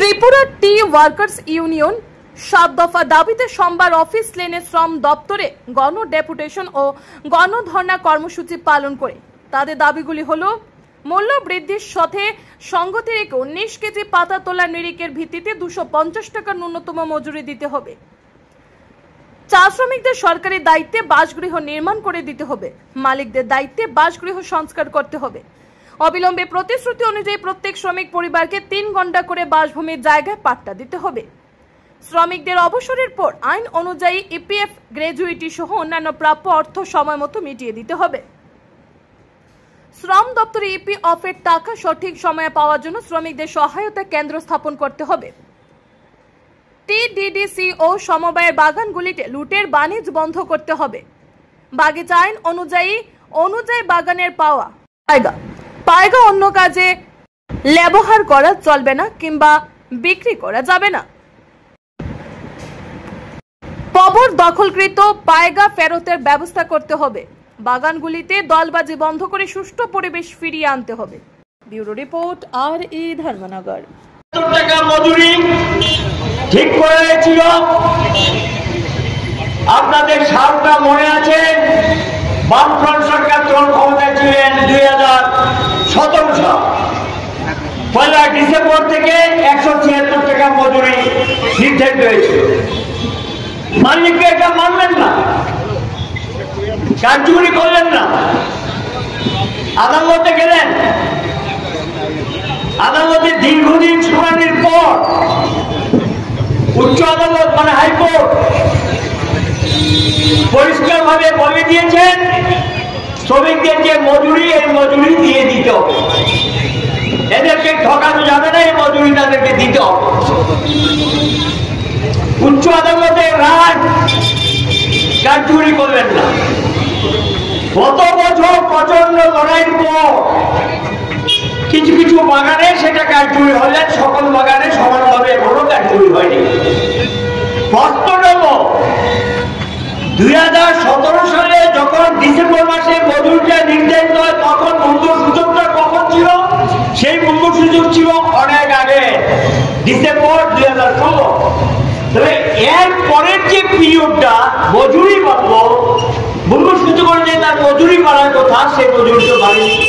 ত্রিপুরা টি workers union 7 দফা দাবিতে সোমবার অফিস লেনে শ্রম দপ্তরে গণ ডেপুটেশন ও গণধর্ণা কর্মসূচি পালন করে তাদের দাবিগুলি হলো মূল্য বৃদ্ধির সাথে সংগতি রেখে 19 কেজি পাতা তোলার নিরিখের ভিত্তিতে 250 টাকা ন্যূনতম মজুরি দিতে হবে। চা শ্রমিকদের সরকারি দায়িত্বে বাসগৃহ নির্মাণ করে দিতে হবে। মালিকদের দায়িত্বে বাসগৃহ সংস্কার করতে হবে। অবিলম্বে প্রতিশ্রুতি অনুযায়ী প্রত্যেক শ্রমিক পরিবারকে 3 ঘন্টা করে বাসভূমির জায়গায় পাট্টা দিতে হবে। শ্রমিকদের অবসরের পর আইন অনুযায়ী ইপিএফ গ্র্যাজুইটি সহ অন্যান্য প্রাপ্য অর্থ সময়মতো মিটিয়ে দিতে হবে। শ্রম দপ্তরে ইপিএফ এর টাকা সঠিক সময়ে পাওয়ার জন্য শ্রমিকদের সহায়তা কেন্দ্র স্থাপন করতে হবে। টিডিডিসি ও সমবায়ের বাগানগুলিতে লুটের বাণিজ্য বন্ধ করতে হবে। বাগিচা আইন অনুযায়ী বাগানের পায়গা অন্য কাজে ব্যবহার করা চলবে না কিংবা বিক্রি করা যাবে না। কবর দখলকৃত পায়গা ফেরতের ব্যবস্থা করতে হবে। বাগানগুলিতে দলবাজি বন্ধ করে সুষ্ঠু পরিবেশ ফিরিয়ে আনতে হবে। Bureau report R E. ধর্মনগর। টাকা মজুরি ঠিক করেছিল, আপনাদের সালটা মনে আছে? বামফ্রন্ট সরকার তখন ক্ষমতায় ছিলেন 2017 সাল। 1 ডিসেম্বর থেকে 176 টাকা মজুরি নির্ধারিত হয়েছিল। মালিককে এটা মানলেন না, কার্যকরী করলেন না, আদালতে গেলেন। আদালতে দীর্ঘদিন শুনানির পর উচ্চ আদালত মানে হাইকোর্ট পরিষ্কার ভাবে বলে দিয়েছেন শ্রমিকদের যে মজুরি, এই মজুরি দিয়ে দিতে হবে। এদেরকে ঠকানো যাবে না, এই মজুরি তাদেরকে দিতে হবে। উচ্চ আদালতের রায় কার্যকরী করলেন না। গত বছর প্রচন্ড লড়াইয়ের পর কিছু কিছু বাগানে সেটা কার্যকরী হলেন, সকল বাগানে সমানভাবে এখনো কার্যকরী হয়নি। বাস্তব 2017 সালে যখন ডিসেম্বর মাসে মজুরিটা নির্ধারিত হয়, তখন মূল্য সূচকটা কখন ছিল? সেই মূল্য সূচক ছিল অনেক আগে, ডিসেম্বর 2016। তবে এর পরের যে পিরিয়ডটা মজুরি বাড়লো, মূল্য সূচক অনুযায়ী তার মজুরি বাড়ার কথা, সেই মজুরি তো বাড়েনি।